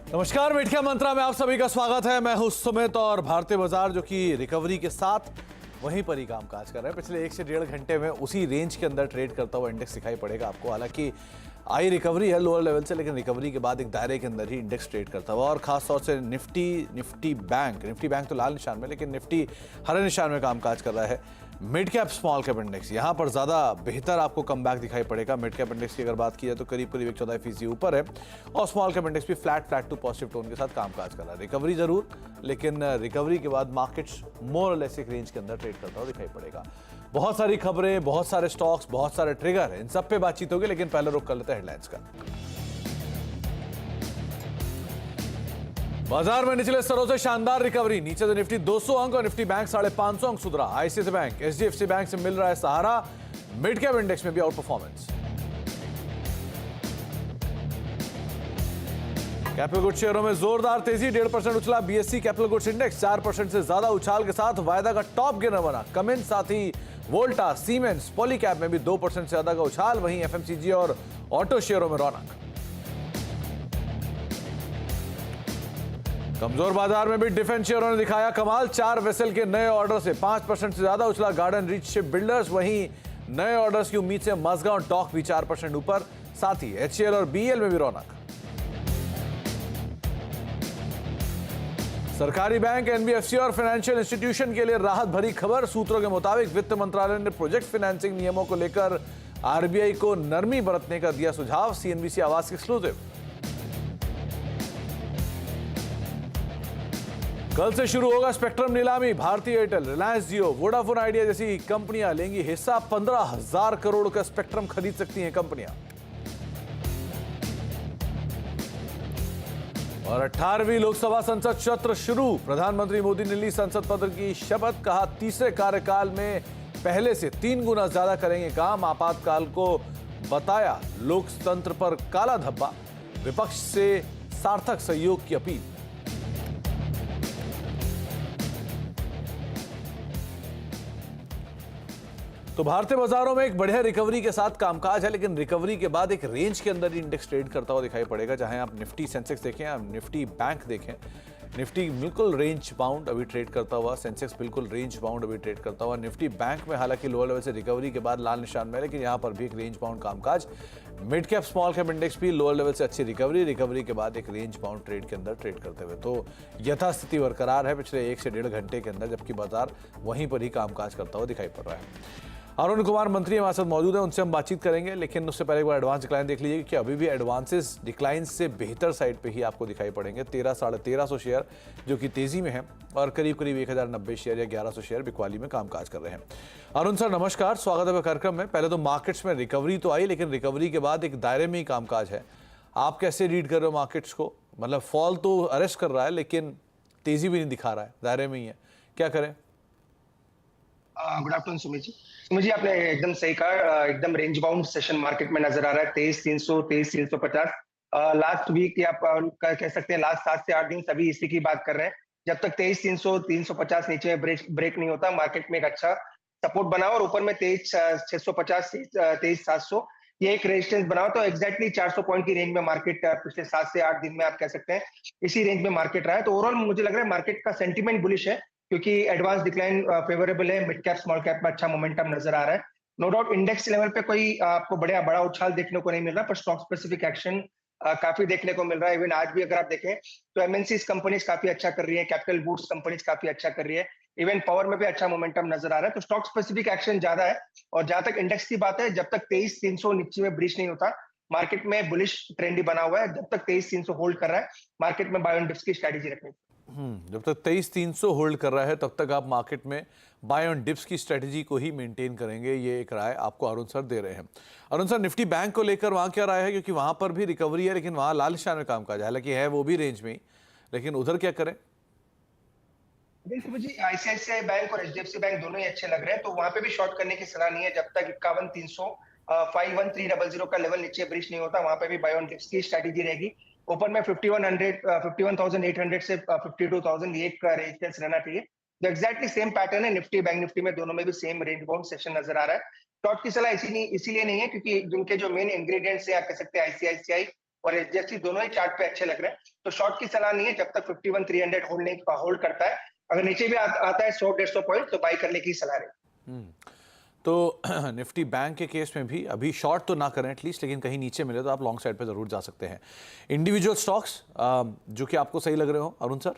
नमस्कार, मिठिया मंत्रा में आप सभी का स्वागत है। मैं हूं सुमित और भारतीय बाजार जो कि रिकवरी के साथ वहीं पर ही कामकाज कर रहे हैं। पिछले 1 से 1.5 घंटे में उसी रेंज के अंदर ट्रेड करता हुआ इंडेक्स दिखाई पड़ेगा आपको। हालांकि आई रिकवरी है लोअर लेवल से, लेकिन रिकवरी के बाद एक दायरे के अंदर ही इंडेक्स ट्रेड करता हुआ, और खासतौर से निफ्टी बैंक तो लाल निशान में, लेकिन निफ्टी हरे निशान में कामकाज कर रहा है। Mid cap small cap index यहाँ पर ज़्यादा बेहतर आपको कमबैक दिखाई पड़ेगा। मिड कैप इंडेक्स की अगर बात की जाए तो करीब 14% ऊपर है, और स्मॉल कैप इंडेक्स भी फ्लैट टू पॉजिटिव टोन के साथ कामकाज कर रहा है। रिकवरी जरूर, लेकिन रिकवरी के बाद मार्केट्स मोर और लेस एक रेंज के अंदर ट्रेड करता हुआ दिखाई पड़ेगा। बहुत सारी खबरें, बहुत सारे स्टॉक्स, बहुत सारे ट्रिगर, इन सब पे बातचीत होगी, लेकिन पहले रुक कर लेते हैं हेडलाइंस का। बाजार में निचले स्तरों से शानदार रिकवरी। नीचे से निफ्टी 200 अंक और निफ्टी बैंक 550 अंक सुधरा। आईसीआईसीआई बैंक, एचडीएफसी बैंक से मिल रहा है सहारा। मिड कैप इंडेक्स में भी आउट परफॉर्मेंस। कैपिटल गुड्स शेयरों में जोरदार तेजी, 1.5% उछला बीएसई कैपिटल गुड्स इंडेक्स। 4% से ज्यादा उछाल के साथ वायदा का टॉप गेनर बना कमिंस, साथ ही वोल्टा, सीमेंस, पॉलीकैब में भी 2% से ज्यादा का उछाल। वहीं एफएमसीजी और ऑटो शेयरों में रौनक। कमजोर बाजार में भी डिफेंस शेयरों ने दिखाया कमाल। 4 वेसल के नए ऑर्डर से 5% से ज्यादा उछला गार्डन रीच शिप बिल्डर्स। वहीं नए ऑर्डर्स की उम्मीद से मज़गांव डॉक भी 4% ऊपर, साथ ही एचसीएल और बीएल में भी रौनक। सरकारी बैंक, एनबीएफसी और फाइनेंशियल इंस्टीट्यूशन के लिए राहत भरी खबर। सूत्रों के मुताबिक वित्त मंत्रालय ने प्रोजेक्ट फाइनेंसिंग नियमों को लेकर आरबीआई को नरमी बरतने का दिया सुझाव। सीएनबीसी आवाज की एक्सक्लूसिव। कल से शुरू होगा स्पेक्ट्रम नीलामी। भारतीय एयरटेल, रिलायंस जियो, वोडाफोन आइडिया जैसी कंपनियां लेंगी हिस्सा। 15,000 करोड़ का स्पेक्ट्रम खरीद सकती हैं कंपनियां। और 18वीं लोकसभा संसद सत्र शुरू। प्रधानमंत्री मोदी ने ली संसद पद की शपथ। कहा तीसरे कार्यकाल में पहले से 3 गुना ज्यादा करेंगे काम। आपातकाल को बताया लोकतंत्र पर काला धब्बा। विपक्ष से सार्थक सहयोग की अपील। तो भारतीय बाजारों में एक बढ़िया रिकवरी के साथ कामकाज है, लेकिन रिकवरी के बाद एक रेंज के अंदर ही इंडेक्स ट्रेड करता हुआ दिखाई पड़ेगा। चाहे आप निफ्टी सेंसेक्स देखें, आप निफ्टी बैंक देखें, निफ्टी बिल्कुल रेंज बाउंड अभी ट्रेड करता हुआ, सेंसेक्स बिल्कुल रेंज बाउंड अभी ट्रेड करता हुआ। निफ्टी बैंक में हालांकि लोअर लेवल से रिकवरी के बाद लाल निशान में, लेकिन यहाँ पर भी एक रेंज बाउंड कामकाज। Mid cap small cap index भी लोअर लेवल से अच्छी रिकवरी के बाद एक रेंज बाउंड ट्रेड के अंदर ट्रेड करते हुए, तो यथास्थिति बरकरार है पिछले 1 से 1.5 घंटे के अंदर, जबकि बाजार वहीं पर ही कामकाज करता हुआ दिखाई पड़ रहा है। अरुण कुमार मंत्री हमारे साथ मौजूद हैं, उनसे हम बातचीत करेंगे, लेकिन उससे पहले एक बार एडवांस डिक्लाइन देख लीजिए कि अभी भी एडवांसेस डिक्लाइन से बेहतर साइड पे ही आपको दिखाई पड़ेंगे। 1300-1350 शेयर जो कि तेजी में है, और करीब 1090 शेयर या 1100 शेयर बिकवाली में कामकाज कर रहे हैं। अरुण सर नमस्कार, स्वागत है कार्यक्रम में। पहले तो मार्केट्स में रिकवरी तो आई, लेकिन रिकवरी के बाद एक दायरे में ही कामकाज है। आप कैसे रीड कर रहे हो मार्केट्स को? मतलब फॉल तो अरेस्ट कर रहा है, लेकिन तेजी भी नहीं दिखा रहा है, दायरे में ही है, क्या करें? Good afternoon Sumit ji. सुमित जी, आपने एकदम सही कहा। एकदम रेंज बाउंड सेशन मार्केट में नजर आ रहा है। 23,300, 23,350 लास्ट वीक, या आप कह सकते हैं लास्ट 7 से 8 दिन सभी इसी की बात कर रहे हैं। जब तक 23,300, 350 नीचे ब्रेक नहीं होता, मार्केट में एक अच्छा सपोर्ट बना, और ऊपर में 23,650, 23,700 ये एक रेजिस्टेंस बना। तो एग्जैक्टली 400 पॉइंट की रेंज में मार्केट पिछले 7 से 8 दिन में आप कह सकते हैं इसी रेंज में मार्केट रहा है। तो ओवरऑल मुझे लग रहा है मार्केट का सेंटीमेंट बुलिश है, क्योंकि एडवांस डिक्लाइन फेवरेबल है। मिड कैप स्मॉल कैप में अच्छा मोमेंटम नजर आ रहा है। नो डाउट इंडेक्स लेवल पे कोई आपको बड़ा उछाल देखने को नहीं मिल रहा, पर स्टॉक स्पेसिफिक एक्शन काफी देखने को मिल रहा है। इवन आज भी अगर आप देखें तो एमएनसीज कंपनीज काफी अच्छा कर रही है, कैपिटल गुड्स कंपनीज काफी अच्छा कर रही है, इवन पावर में भी अच्छा मोमेंटम नजर आ रहा है। तो स्टॉक स्पेसिफिक एक्शन ज्यादा है। और जहां तक इंडेक्स की बात है, जब तक 23,300 नीचे में ब्रीच नहीं होता, मार्केट में बुलिश ट्रेंड ही बना हुआ है। जब तक 23,300 होल्ड कर रहा है, मार्केट में बाय ऑन डिप्स की स्ट्रेटेजी रखनी। जब तक 23,300 होल्ड कर रहा है, तब तक आप मार्केट में बाय ऑन डिप्स की स्ट्रेटजी को ही मेंटेन करेंगे, ये एक राय आपको अरुण सर दे रहे हैं। अरुण सर, निफ्टी बैंक को लेकर वहां क्या राय है? क्योंकि वहां पर भी रिकवरी है, लेकिन वहां लाल निशान में कामकाज है, हालांकि है वो भी रेंज में ही, लेकिन उधर क्या करें? जी, आईसीआईसीआई बैंक और एचडीएफसी बैंक दोनों ही अच्छे लग रहे हैं, तो वहां पे भी शॉर्ट करने की सलाह नहीं है जब तक 51,300, 51,300 का लेवल नीचे ब्रीच नहीं होता। वहां पे भी बाय ऑन डिप्स की स्ट्रेटेजी रहेगी। ऊपर में 51,800 से 52,000 ये एक रेजिस्टेंस रहना चाहिए। जो एग्जैक्टली सेम पैटर्न है निफ्टी बैंक निफ्टी में, दोनों में भी सेम रेंज बाउंड सेशन नजर आ रहा है। शॉर्ट की सलाह इसीलिए नहीं है क्योंकि जिनके जो मेन इंग्रेडिएंट्स है, आप कह सकते हैं आईसीआईसीआई और एचडीएफसी दोनों ही चार्ट पे अच्छे लग रहे हैं, तो शॉर्ट की सलाह नहीं है जब तक 51,300 होल्ड करता है। अगर नीचे भी आता है 100-150 पॉइंट तो बाई करने की सलाह रहेगी। तो निफ्टी बैंक के केस में भी अभी शॉर्ट तो ना करें एटलीस्ट, लेकिन कहीं नीचे मिले तो आप लॉन्ग साइड पे जरूर जा सकते हैं। इंडिविजुअल स्टॉक्स जो कि आपको सही लग रहे हो अरुण सर?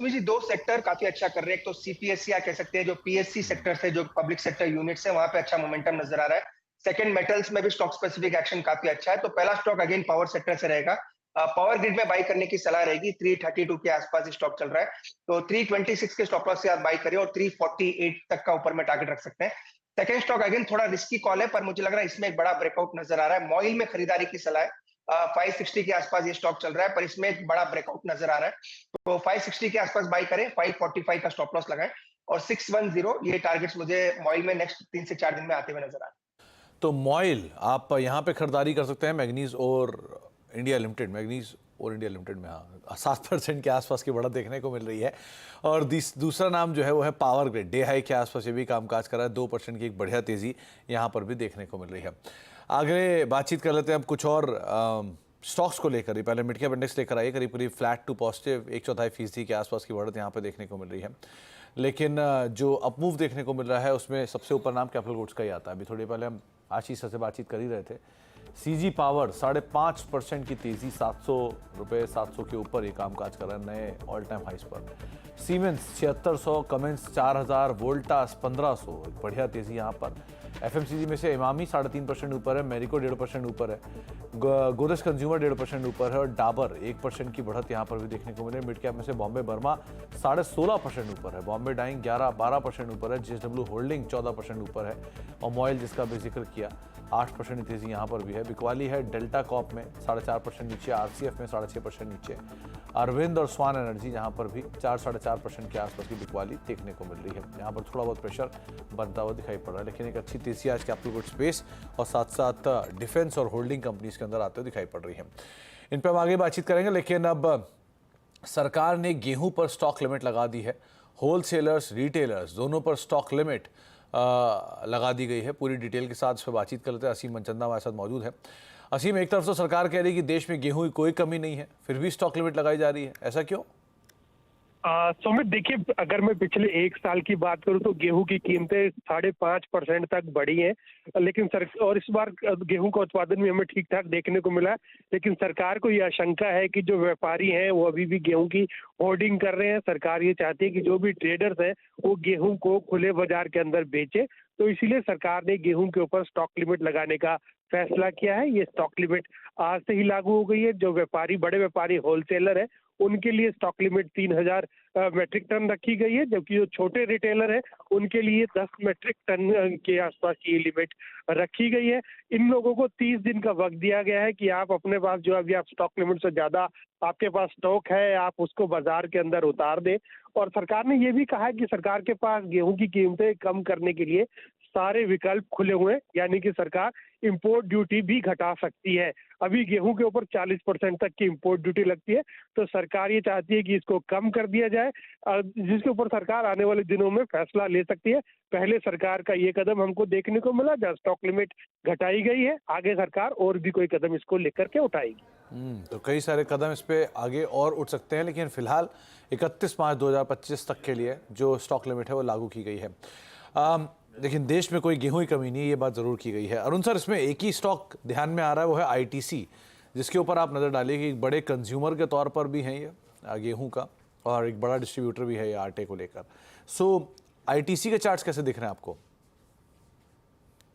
जी, दो सेक्टर काफी अच्छा कर रहे हैं। एक तो सीपीएससी कह सकते हैं, जो पीएससी सेक्टर से, जो पब्लिक सेक्टर यूनिट्स है, वहां पे अच्छा मोमेंटम नजर आ रहा है। सेकंड, मेटल्स में भी स्टॉक स्पेसिफिक एक्शन काफी अच्छा है। तो पहला स्टॉक अगेन पावर सेक्टर से रहेगा। पावर ग्रिड में बाई करने की सलाह रहेगी। 332 के आसपास स्टॉक चल रहा है, तो 326 के स्टॉप लॉस से आप बाई करें और 348 तक का ऊपर में टारगेट रख सकते हैं। सेकंड स्टॉक अगेन थोड़ा रिस्की कॉल है, पर मुझे लग रहा है इसमें एक बड़ा ब्रेकआउट नजर आ रहा है। मॉइल में खरीदारी की सलाह है। 560 के आसपास ये स्टॉक चल रहा है, पर इसमें एक बड़ा ब्रेकआउट नजर आ रहा है, तो 560 के आसपास बाई करें, 545 का स्टॉप लॉस लगाएं और 610 ये टारगेट्स मुझे मॉइल में नेक्स्ट 3 से 4 दिन में आते हुए नजर आ रहे हैं। तो मॉइल आप यहाँ पे खरीदारी कर सकते हैं मैग्नीज और इंडिया लिमिटेड, मैग्नीज और इंडिया लिमिटेड में हाँ 7% के आसपास की बढ़त देखने को मिल रही है। और दूसरा नाम जो है वो है पावर ग्रिड, डे हाई के आसपास ये भी कामकाज कर रहा है, 2% की एक बढ़िया तेजी यहाँ पर भी देखने को मिल रही है। आगे बातचीत कर लेते हैं अब कुछ और स्टॉक्स को लेकर ही। पहले मिड कैप इंडेक्स लेकर आइए, करीब करीब फ्लैट टू पॉजिटिव 1/4% के आसपास की बढ़त यहाँ पे देखने को मिल रही है। लेकिन जो अपमूव देखने को मिल रहा है उसमें सबसे ऊपर नाम कैपिटल गुड्स का ही आता है। अभी थोड़ी पहले हम आशीष सर से बातचीत कर ही रहे थे। सीजी पावर 5.5% की तेजी, 700 रुपये 700 के ऊपर ये कामकाज कर रहा है नए ऑल टाइम हाइस पर। सीमेंस 7600, कमेंस 4000, वोल्टास 1500, बढ़िया तेजी यहाँ पर। एफएमसीजी में से इमामी 3.5% ऊपर है, मेरिको 1.5% ऊपर है, गोदरेज कंज्यूमर 1.5% ऊपर है और डाबर 1% की बढ़त यहाँ पर भी देखने को मिले। मिड कैप में से बॉम्बे बर्मा 16.5% ऊपर है, बॉम्बे डाइंग 12% ऊपर है, जेएसडब्ल्यू होल्डिंग 14% ऊपर है और मॉइल जिसका भी जिक्र किया 8% की तेजी यहाँ पर भी है। बिकवाली है डेल्टा कॉप में 4.5% नीचे, आरसीएफ में 6.5% नीचे, अरविंद और स्वान एनर्जी जहाँ पर भी 4-4.5% के आसपास की बिकवाली देखने को मिल रही है। यहाँ पर थोड़ा बहुत प्रेशर बनता हुआ दिखाई पड़ रहा है, लेकिन एक अच्छी तेजी आज कैपिटल गुड्स स्पेस और साथ साथ डिफेंस और होल्डिंग कंपनीज के अंदर आते हुए दिखाई पड़ रही है। इन पर हम आगे बातचीत करेंगे, लेकिन अब सरकार ने गेहूं पर स्टॉक लिमिट लगा दी है। होलसेलर्स, रिटेलर्स दोनों पर स्टॉक लिमिट लगा दी गई है। पूरी डिटेल के साथ इस पर बातचीत कर लेते हैं। असीम मनचंदा हमारे साथ मौजूद है। असीम, एक तरफ तो सरकार कह रही है कि देश में गेहूं की कोई कमी नहीं है, फिर भी स्टॉक लिमिट लगाई जा रही है, ऐसा क्यों? सुमित, देखिए, अगर मैं पिछले 1 साल की बात करूं तो गेहूं की कीमतें 5.5% तक बढ़ी हैं, लेकिन और इस बार गेहूं का उत्पादन भी हमें ठीक ठाक देखने को मिला। लेकिन सरकार को यह आशंका है कि जो व्यापारी हैं वो अभी भी गेहूं की होर्डिंग कर रहे हैं। सरकार ये चाहती है कि जो भी ट्रेडर्स हैं वो गेहूं को खुले बाजार के अंदर बेचे, तो इसीलिए सरकार ने गेहूं के ऊपर स्टॉक लिमिट लगाने का फैसला किया है। ये स्टॉक लिमिट आज से ही लागू हो गई है। जो व्यापारी, बड़े व्यापारी, होलसेलर है, उनके लिए स्टॉक लिमिट 3000 मेट्रिक टन रखी गई है, जबकि जो छोटे रिटेलर है उनके लिए 10 मेट्रिक टन के आसपास की लिमिट रखी गई है। इन लोगों को 30 दिन का वक्त दिया गया है कि आप अपने पास जो अभी आप स्टॉक लिमिट से ज्यादा आपके पास स्टॉक है, आप उसको बाजार के अंदर उतार दें। और सरकार ने ये भी कहा है कि सरकार के पास गेहूं की कीमतें कम करने के लिए सारे विकल्प खुले हुए हैं, यानी कि सरकार इंपोर्ट ड्यूटी भी घटा सकती है। अभी गेहूं के ऊपर 40% तक की इंपोर्ट ड्यूटी लगती है, तो सरकार ये चाहती है कि इसको कम कर दिया जाए, जिसके ऊपर सरकार आने वाले दिनों में फैसला ले सकती है। पहले सरकार का ये कदम हमको देखने को मिला जहाँ स्टॉक लिमिट घटाई गई है, आगे सरकार और भी कोई कदम इसको लेकर के उठाएगी। तो कई सारे कदम इस पे आगे और उठ सकते हैं, लेकिन फिलहाल 31 मार्च 2025 तक के लिए जो स्टॉक लिमिट है वो लागू की गई है। लेकिन देश में कोई गेहूं की कमी नहीं है, ये बात जरूर की गई है। अरुण सर, इसमें एक ही स्टॉक ध्यान में आ रहा है, वो है आईटीसी, जिसके ऊपर आप नजर डालिए कि एक बड़े कंज्यूमर के तौर पर भी है ये गेहूं का और एक बड़ा डिस्ट्रीब्यूटर भी है ये आटे को लेकर। सो आईटीसी के चार्ट्स कैसे दिख रहे हैं आपको?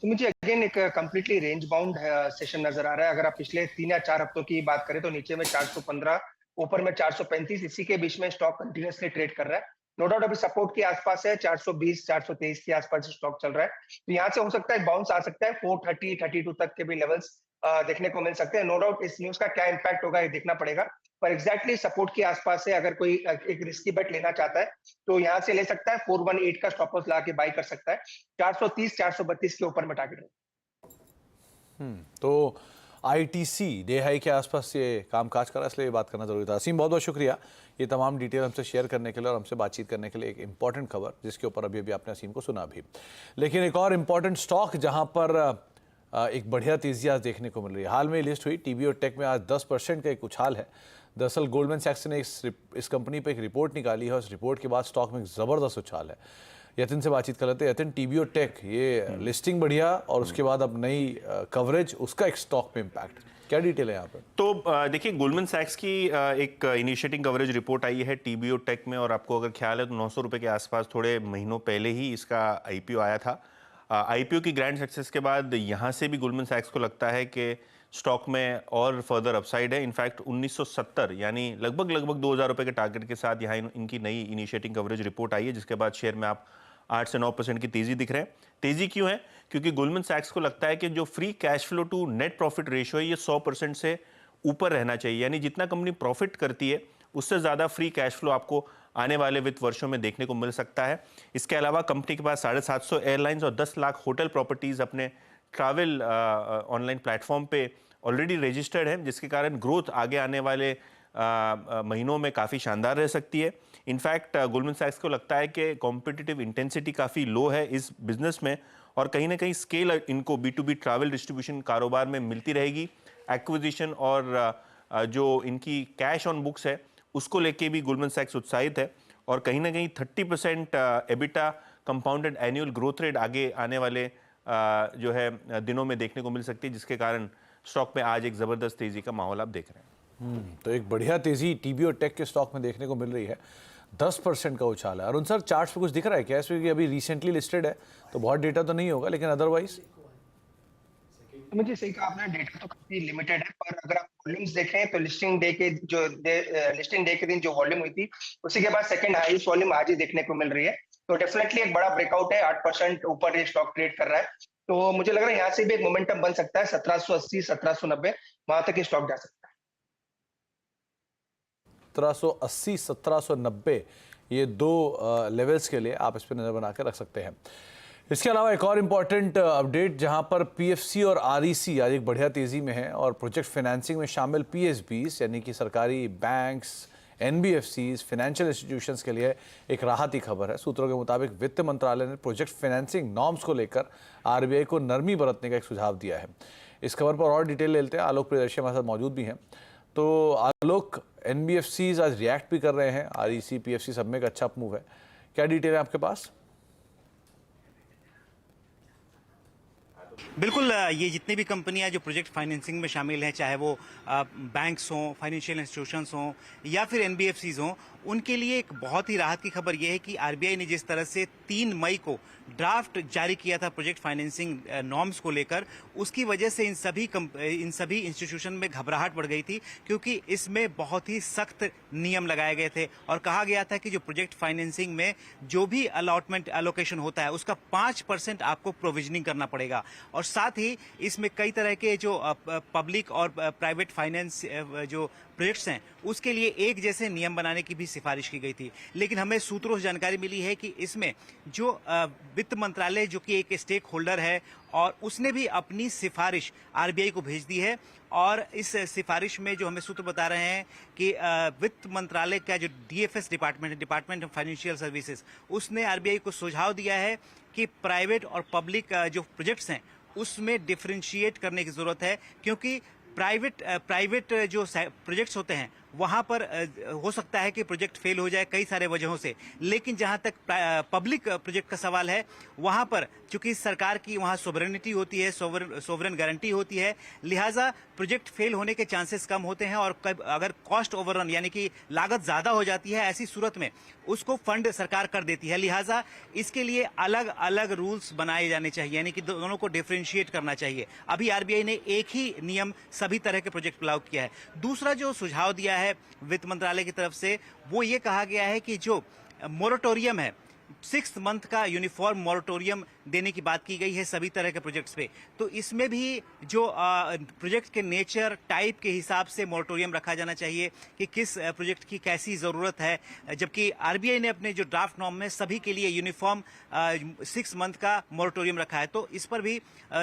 तो मुझे अगेन एक कंप्लीटली रेंज बाउंड सेशन नजर आ रहा है। अगर आप पिछले 3 या 4 हफ्तों की बात करें तो नीचे में 415, ऊपर में 435, इसी के बीच में स्टॉक कंटिन्यूअसली ट्रेड कर रहा है। नो डाउट अभी सपोर्ट के आसपास है, 420 423 के आसपास स्टॉक चल रहा है, तो यहाँ से हो सकता है बाउंस आ सकता है। 430 32 तक के भी लेवल्स देखने को मिल सकते हैं। नो डाउट इस न्यूज का क्या इम्पैक्ट होगा ये देखना पड़ेगा, पर एग्जैक्टली सपोर्ट के आसपास है। अगर कोई एक रिस्की बेट लेना चाहता है तो यहाँ से ले सकता है, 418 का स्टॉप लॉस ला के बाई कर सकता है। 430 432 के ऊपर में टारगेट है। तो आईटीसी डे हाई के आसपास ये कामकाज कर रहा है, इसलिए ये बात करना जरूरी था। असीम, बहुत बहुत शुक्रिया ये तमाम डिटेल हमसे शेयर करने के लिए और हमसे बातचीत करने के लिए। एक इंपॉर्टेंट खबर जिसके ऊपर अभी अभी आपने असीम को सुना भी, लेकिन एक और इम्पॉर्टेंट स्टॉक जहां पर एक बढ़िया तेजी आज देखने को मिल रही है। हाल में लिस्ट हुई टीबीओ टेक में आज 10% का एक उछाल है। दरअसल गोल्डमैन सैक्स ने इस कंपनी पर एक रिपोर्ट निकाली है और उस रिपोर्ट के बाद स्टॉक में एक जबरदस्त उछाल है। यतिन से बातचीत कर लेते हैं। यतिन, टीबीओ टेक ये लिस्टिंग बढ़िया और उसके बाद अब नई कवरेज, उसका एक स्टॉक में इम्पैक्ट, क्या डिटेल है यहाँ पर? तो देखिए, गोल्डमैन सैक्स की एक इनिशिएटिंग कवरेज रिपोर्ट आई है टीबीओ टेक में, और आपको अगर ख्याल है तो 900 रुपए के आसपास थोड़े महीनों पहले ही इसका आईपीओ आया था। आईपीओ की ग्रैंड सक्सेस के बाद यहाँ से भी गोल्डमैन सैक्स को लगता है कि स्टॉक में और फर्दर अपसाइड है। इनफैक्ट 1970 यानी लगभग 2000 रुपए के टारगेट के साथ यहाँ इनकी नई इनिशिएटिंग कवरेज रिपोर्ट आई है, जिसके बाद शेयर में आप 8 से 9% की तेजी दिख रहे हैं। तेजी क्यों है? क्योंकि गोल्डमैन सैक्स को लगता है कि जो free cash flow to net profit ratio है ये 100% से ऊपर रहना चाहिए, यानी जितना कंपनी प्रॉफिट करती है उससे ज्यादा फ्री कैश फ्लो आपको आने वाले वित्त वर्षों में देखने को मिल सकता है। इसके अलावा कंपनी के पास 750 एयरलाइंस और 10 लाख होटल प्रॉपर्टीज अपने ट्रैवल ऑनलाइन प्लेटफॉर्म पे ऑलरेडी रजिस्टर्ड है, जिसके कारण ग्रोथ आगे आने वाले महीनों में काफ़ी शानदार रह सकती है। इनफैक्ट गोल्डमैन सैक्स को लगता है कि कॉम्पिटिटिव इंटेंसिटी काफ़ी लो है इस बिजनेस में, और कहीं ना कहीं स्केल इनको B2B ट्रैवल डिस्ट्रीब्यूशन कारोबार में मिलती रहेगी। एक्विजिशन और जो इनकी कैश ऑन बुक्स है उसको लेके भी गोल्डमैन सैक्स उत्साहित है, और कहीं ना कहीं 30% EBITDA compounded annual growth rate आगे आने वाले जो है दिनों में देखने को मिल सकती है, जिसके कारण स्टॉक में आज एक ज़बरदस्त तेजी का माहौल आप देख रहे हैं। तो एक बढ़िया तेजी टीबीओ टेक के स्टॉक में देखने को मिल रही है। 10% का उछाल है। अरुण सर, चार्ट्स पे कुछ दिख रहा है क्या इसमें? कि अभी रिसेंटली लिस्टेड है तो बहुत डेटा तो नहीं होगा, लेकिन अदरवाइज मुझे सही कहा आपने, डेटा तो काफी लिमिटेड है, पर अगर आप वॉल्यूम्स देखें तो लिस्टिंग डे के दिन जो वॉल्यूम हुई थी उसी के बाद सेकंड हाईएस्ट वॉल्यूम आज ही देखने को मिल रही है। तो डेफिनेटली एक बड़ा ब्रेकआउट है, 8% ऊपर ये स्टॉक ट्रेड कर रहा है। तो मुझे लग रहा है यहाँ से भी एक मोमेंटम बन सकता है, 1780 1790 वहां तक ये स्टॉक जा सकता है। 1780 1790 ये दो लेवल्स के लिए आप इस पर नजर बना के रख सकते हैं। इसके अलावा एक और इम्पॉर्टेंट अपडेट, जहां पर पीएफसी और आरईसी आज एक बढ़िया तेजी में है, और प्रोजेक्ट फाइनेंसिंग में शामिल पीएसबीज यानी कि सरकारी बैंक्स, एनबीएफसीज, फाइनेंशियल इंस्टीट्यूशंस के लिए एक राहत की खबर है। सूत्रों के मुताबिक वित्त मंत्रालय ने प्रोजेक्ट फाइनेंसिंग नॉर्म्स को लेकर आरबीआई को नरमी बरतने का एक सुझाव दिया है। इस खबर पर और डिटेल ले लेते हैं। आलोक प्रियदर्शी हमारे साथ मौजूद भी हैं। तो आलोक, एनबीएफसीज आज रिएक्ट भी कर रहे हैं, आरईसी पीएफसी सब में एक अच्छा मूव है, क्या डिटेल है आपके पास? बिल्कुल, ये जितनी भी कंपनियां जो प्रोजेक्ट फाइनेंसिंग में शामिल हैं, चाहे वो बैंक्स हों, फाइनेंशियल इंस्टीट्यूशंस हों या फिर एनबीएफसीज हों, उनके लिए एक बहुत ही राहत की खबर यह है कि आरबीआई ने जिस तरह से 3 मई को ड्राफ्ट जारी किया था प्रोजेक्ट फाइनेंसिंग नॉर्म्स को लेकर, उसकी वजह से इन सभी इंस्टीट्यूशन में घबराहट बढ़ गई थी, क्योंकि इसमें बहुत ही सख्त नियम लगाए गए थे और कहा गया था कि जो प्रोजेक्ट फाइनेंसिंग में जो भी एलोकेशन होता है उसका 5% आपको प्रोविजनिंग करना पड़ेगा, और साथ ही इसमें कई तरह के जो पब्लिक और प्राइवेट फाइनेंस जो प्रोजेक्ट्स हैं उसके लिए एक जैसे नियम बनाने की भी सिफारिश की गई थी। लेकिन हमें सूत्रों से जानकारी मिली है कि इसमें जो वित्त मंत्रालय, जो कि एक स्टेक होल्डर है, और उसने भी अपनी सिफारिश आरबीआई को भेज दी है, और इस सिफारिश में जो हमें सूत्र बता रहे हैं कि वित्त मंत्रालय का जो डीएफएस डिपार्टमेंट है, डिपार्टमेंट ऑफ फाइनेंशियल सर्विसेज, उसने आरबीआई को सुझाव दिया है कि प्राइवेट और पब्लिक जो प्रोजेक्ट्स हैं उसमें डिफरेंशिएट करने की जरूरत है, क्योंकि प्राइवेट जो प्रोजेक्ट्स होते हैं वहां पर हो सकता है कि प्रोजेक्ट फेल हो जाए कई सारे वजहों से, लेकिन जहां तक पब्लिक प्रोजेक्ट का सवाल है वहां पर चूंकि सरकार की वहां सोवरेनिटी होती है, सोवरेन गारंटी होती है, लिहाजा प्रोजेक्ट फेल होने के चांसेस कम होते हैं, और अगर कॉस्ट ओवररन यानी कि लागत ज्यादा हो जाती है, ऐसी सूरत में उसको फंड सरकार कर देती है। लिहाजा इसके लिए अलग अलग रूल्स बनाए जाने चाहिए, यानी कि दोनों को डिफरेंशिएट करना चाहिए। अभी आरबीआई ने एक ही नियम सभी तरह के प्रोजेक्ट पर लागू किया है। दूसरा जो सुझाव दिया है वित्त मंत्रालय की तरफ से, वो ये कहा गया है कि जो मोरेटोरियम है, 6 मंथ का यूनिफॉर्म मोरेटोरियम देने की बात की गई है सभी तरह के प्रोजेक्ट्स पे, तो इसमें भी जो प्रोजेक्ट के नेचर टाइप के हिसाब से मोरेटोरियम रखा जाना चाहिए कि किस प्रोजेक्ट की कैसी ज़रूरत है, जबकि आरबीआई ने अपने जो ड्राफ्ट नॉर्म में सभी के लिए यूनिफॉर्म 6 मंथ का मोरेटोरियम रखा है। तो इस पर भी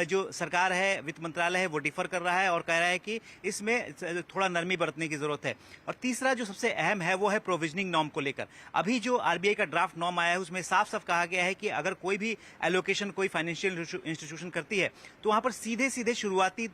जो सरकार है, वित्त मंत्रालय है, वो डिफर कर रहा है और कह रहा है कि इसमें थोड़ा नरमी बरतने की जरूरत है। और तीसरा जो सबसे अहम है वो है प्रोविजनिंग नॉर्म को लेकर। अभी जो आरबीआई का ड्राफ्ट नॉर्म आया है उसमें उसमें साफ साफ कहा गया है कि अगर कोई भी एलोकेशन कोई फाइनेंशियल इंस्टीट्यूशन करती है तो वहां पर सीधे सीधे शुरुआती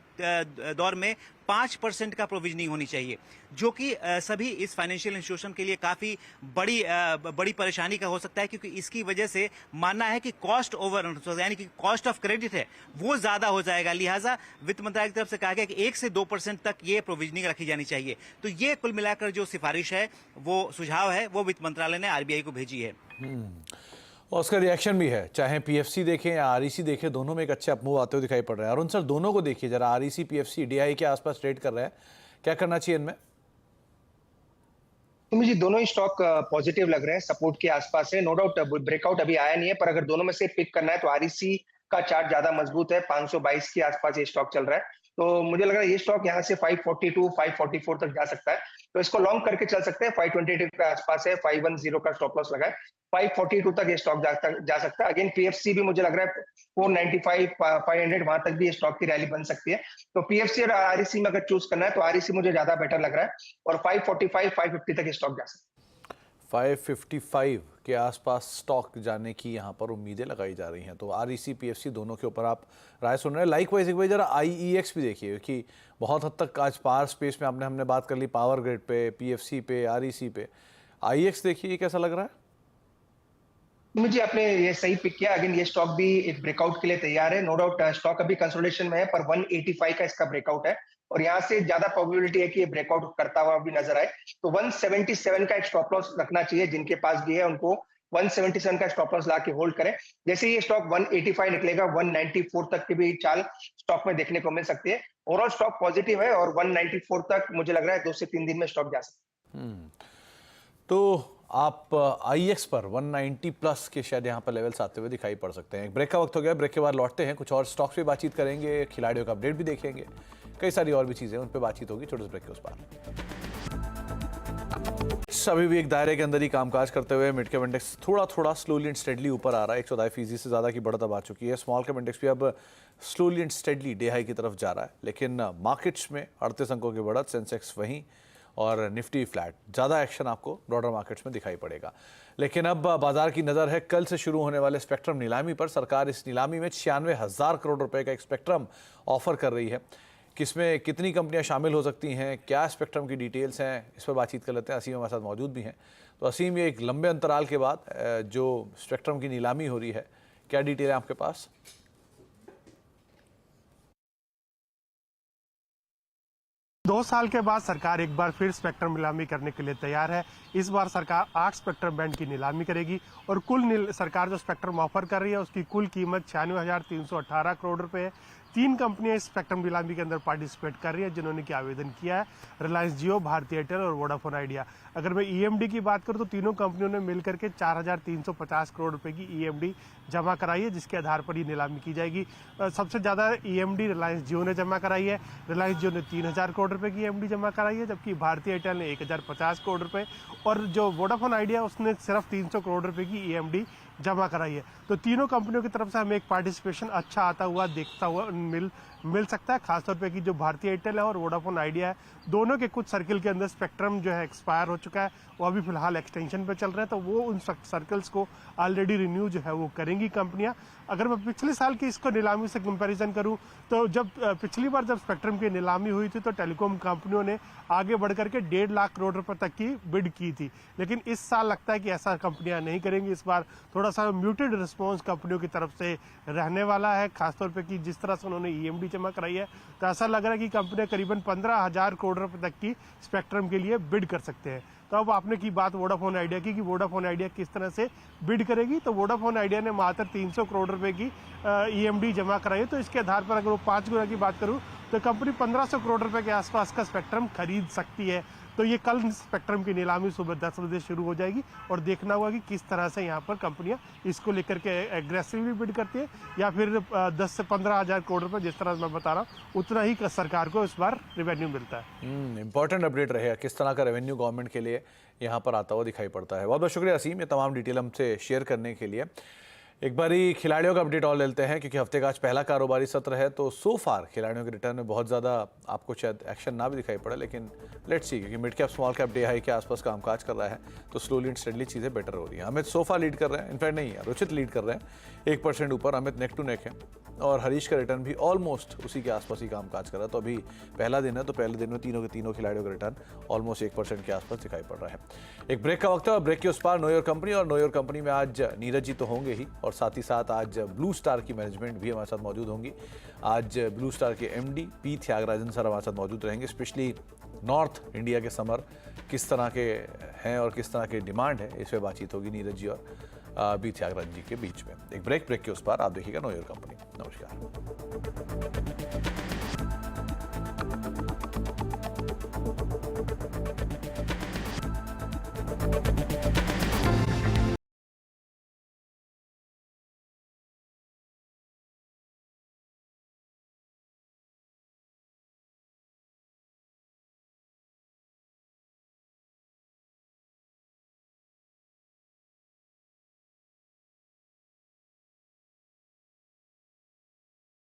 दौर में 5% का प्रोविजनिंग होनी चाहिए, जो कि सभी इस फाइनेंशियल इंस्टीट्यूशन के लिए काफी बड़ी परेशानी का हो सकता है, क्योंकि इसकी वजह से मानना है कि कॉस्ट ओवर यानी कि कॉस्ट ऑफ क्रेडिट है वो ज्यादा हो जाएगा। लिहाजा वित्त मंत्रालय की तरफ से कहा गया कि 1 से 2% तक ये प्रोविजनिंग रखी जानी चाहिए। तो ये कुल मिलाकर जो सिफारिश है, वो सुझाव है, वो वित्त मंत्रालय ने आरबीआई को भेजी है। और उसका रिएक्शन भी है, चाहे पीएफसी देखें या आरईसी देखें, दोनों में एक अच्छे अपमूव आते हुए दिखाई पड़ रहे हैं। अरुण सर, दोनों को देखिए जरा, आरईसी पीएफसी डीआई के आसपास ट्रेड कर रहे हैं, क्या करना चाहिए इनमें? तो मुझे दोनों ही स्टॉक पॉजिटिव लग रहे हैं, सपोर्ट के आसपास है। नो डाउट ब्रेकआउट अभी आया नहीं है, पर अगर दोनों में से पिक करना है तो आरईसी का चार्ट ज्यादा मजबूत है, 522 के आसपास ये स्टॉक चल रहा है। तो मुझे लग रहा है ये स्टॉक यहाँ से 542 544 तक जा सकता है, तो इसको लॉन्ग करके चल सकते हैं। 522 के आसपास है, 510 का स्टॉप लॉस लगा है, 542 तक ये स्टॉक जा सकता है। अगेन पीएफसी भी मुझे लग रहा है 495 500 वहां तक भी ये स्टॉक की रैली बन सकती है। तो पीएफसी और आरईसी में अगर चूज करना है तो आरईसी मुझे ज्यादा बेटर लग रहा है, और 545 550 तक ये स्टॉक जा सकता है। 555 के आसपास स्टॉक जाने की यहाँ पर उम्मीदें लगाई जा रही हैं। तो आरईसी पीएफसी दोनों के ऊपर आप राय सुन रहे हैं। लाइकवाइज एक भाई जरा आईईएक्स भी देखिए कि बहुत हद तक आज पावर स्पेस में हमने बात कर ली, पावर ग्रिड पे, पीएफसी पे, आरईसी पे। आईईएक्स देखिए कैसा लग रहा है? मुझे आपने ये सही पिक किया। अगेन ये स्टॉक भी एक ब्रेकआउट के लिए तैयार है। नो डाउट स्टॉक अभी कंसोलिडेशन में है, पर 185 का इसका ब्रेकआउट है, और यहाँ से ज्यादा प्रोबेबिलिटी है कि ये ब्रेकआउट करता हुआ भी नजर आए। तो 177 का एक स्टॉप लॉस रखना चाहिए, जिनके पास भी है उनको 177 का स्टॉप लॉस ला के होल्ड करें। जैसे ये स्टॉक 185 निकलेगा, 194 तक की भी चाल स्टॉक में देखने को मिल सकती है। ओवरऑल स्टॉक पॉजिटिव है, और 194 तक मुझे लग रहा है 2 से 3 दिन में स्टॉक जा सकता है। तो आप आईएक्स पर 190 प्लस के शायद यहाँ पर लेवल्स आते हुए दिखाई पड़ सकते हैं। एक ब्रेक का वक्त हो गया, ब्रेक के बाद लौटते हैं, कुछ और स्टॉक्स पे बातचीत करेंगे, खिलाड़ियों का अपडेट भी देखेंगे, कई सारी और भी चीजें उन पर बातचीत होगी छोटे से ब्रेक के उस पार। अभी भी एक दायरे के अंदर ही कामकाज करते हुए मिड कैप इंडेक्स थोड़ा स्लोली एंड स्टेडली ऊपर आ रहा है। 104% से ज़्यादा की बढ़त अब आ चुकी है। स्मॉल कैप इंडेक्स भी अब slowly and steadily day high की तरफ जा रहा है, लेकिन मार्केट्स में 38 अंकों की बढ़त, सेंसेक्स वहीं और निफ्टी फ्लैट। ज़्यादा एक्शन आपको ब्रॉडर मार्केट्स में दिखाई पड़ेगा। लेकिन अब बाजार की नज़र है कल से शुरू होने वाले स्पेक्ट्रम नीलामी पर। सरकार इस नीलामी में 96,000 करोड़ रुपए का एक स्पेक्ट्रम ऑफर कर रही है। किसमें कितनी कंपनियां शामिल हो सकती हैं, क्या स्पेक्ट्रम की डिटेल्स हैं, इस पर बातचीत कर लेते हैं। असीम हमारे साथ मौजूद भी हैं। तो असीम, ये एक लंबे अंतराल के बाद जो स्पेक्ट्रम की नीलामी हो रही है, क्या डिटेल है आपके पास? दो साल के बाद सरकार एक बार फिर स्पेक्ट्रम नीलामी करने के लिए तैयार है। इस बार सरकार 8 स्पेक्ट्रम बैंड की नीलामी करेगी, और कुल सरकार जो स्पेक्ट्रम ऑफर कर रही है उसकी कुल कीमत 96,318 करोड़ रुपए है। 3 कंपनियां इस स्पेक्ट्रम नीलामी के अंदर पार्टिसिपेट कर रही है, जिन्होंने कि आवेदन किया है, रिलायंस जियो, भारती एयरटेल और वोडाफोन आइडिया। अगर मैं ईएमडी की बात करूं तो तीनों कंपनियों ने मिलकर के 4,350 करोड़ रुपए की ईएमडी जमा कराई है, जिसके आधार पर ये नीलामी की जाएगी। सबसे ज्यादा ईएमडी रिलायंस जियो ने जमा कराई है। रिलायंस जियो ने 3,000 करोड़ रुपए की ईएमडी जमा कराई है, जबकि भारती एयरटेल ने 1,050 करोड़ रुपए, और जो वोडाफोन आइडिया उसने सिर्फ 300 करोड़ रुपए की ईएमडी जमा कराई है। तो तीनों कंपनियों की तरफ से हमें एक पार्टिसिपेशन अच्छा आता हुआ देखता हुआ मिल सकता है। खासतौर पे कि जो भारती एयरटेल है और वोडाफोन आइडिया है, दोनों के कुछ सर्किल के अंदर स्पेक्ट्रम जो है एक्सपायर हो चुका है, वो अभी फिलहाल एक्सटेंशन पे चल रहे हैं, तो वो उन सर्कल्स को ऑलरेडी रिन्यू जो है वो करेंगी कंपनियां। अगर मैं पिछले साल की इसको नीलामी से कंपैरिजन करूं तो जब पिछली बार जब स्पेक्ट्रम की नीलामी हुई थी तो टेलीकॉम कंपनियों ने आगे बढ़कर के 1.5 लाख करोड़ रुपए तक की बिड की थी, लेकिन इस साल लगता है कि ऐसा कंपनियां नहीं करेंगी। इस बार थोड़ा सा म्यूटेड रिस्पॉन्स कंपनियों की तरफ से रहने वाला है, खासतौर पर कि जिस तरह से उन्होंने ईएमडी जमा कराई है, तो ऐसा लग रहा है कि कंपनियां करीबन 15,000 करोड़ रुपए तक की स्पेक्ट्रम के लिए बिड कर सकते हैं। तो अब आपने की बात वोडाफोन आइडिया की कि वोडाफोन आइडिया किस तरह से बिड करेगी, तो वोडाफोन आइडिया ने मात्र 300 करोड़ रुपए की ईएमडी जमा कराई है। तो इसके आधार पर अगर वो 5 गुना की बात करूं तो कंपनी 1,500 करोड़ रुपए के आसपास का स्पेक्ट्रम खरीद सकती है। तो ये कल स्पेक्ट्रम की नीलामी सुबह 10 बजे शुरू हो जाएगी, और देखना होगा कि किस तरह से यहाँ पर कंपनियां इसको लेकर के एग्रेसिवली बिड करती है, या फिर 10 से 15,000 करोड़ रुपए जिस तरह मैं बता रहा हूँ उतना ही सरकार को इस बार रेवेन्यू मिलता है। इंपॉर्टेंट अपडेट रहेगा किस तरह का रेवेन्यू गवर्नमेंट के लिए यहाँ पर आता हुआ दिखाई पड़ता है। बहुत बहुत शुक्रिया असीम, ये तमाम डिटेल हमसे शेयर करने के लिए। एक बारी खिलाड़ियों का अपडेट और लेते हैं क्योंकि हफ्ते का आज पहला कारोबारी सत्र है, तो सो फार खिलाड़ियों के रिटर्न में बहुत ज़्यादा आपको शायद एक्शन ना भी दिखाई पड़े, लेकिन लेट्स सी, क्योंकि mid cap small cap day high के आसपास कामकाज कर रहा है तो स्लोली एंड स्टेडली चीज़ें बेटर हो रही हैं। अमित सोफा लीड कर रहे हैं, इनफैक्ट नहीं है, रुचित लीड कर रहे हैं 1% ऊपर, अमित नेक टू नेक है और हरीश का रिटर्न भी ऑलमोस्ट उसी के आसपास ही कामकाज कर रहा है। तो अभी पहला दिन है, तो पहले दिन में तीनों के तीनों खिलाड़ियों का रिटर्न ऑलमोस्ट 1% के आसपास दिखाई पड़ रहा है। एक ब्रेक का वक्त है और ब्रेक के उस पार नो योर कंपनी, और नो योर कंपनी में आज नीरज जी तो होंगे ही और साथ ही साथ आज ब्लू स्टार की मैनेजमेंट भी हमारे साथ मौजूद होंगी। आज ब्लू स्टार के एमडी पी त्यागराजन सर हमारे साथ मौजूद रहेंगे। स्पेशली नॉर्थ इंडिया के समर किस तरह के हैं और किस तरह के डिमांड है, इस पर बातचीत होगी नीरज जी और बी त्यागराजन जी के बीच में। एक ब्रेक के उस पार आप देखिएगा नो योर कंपनी। नमस्कार।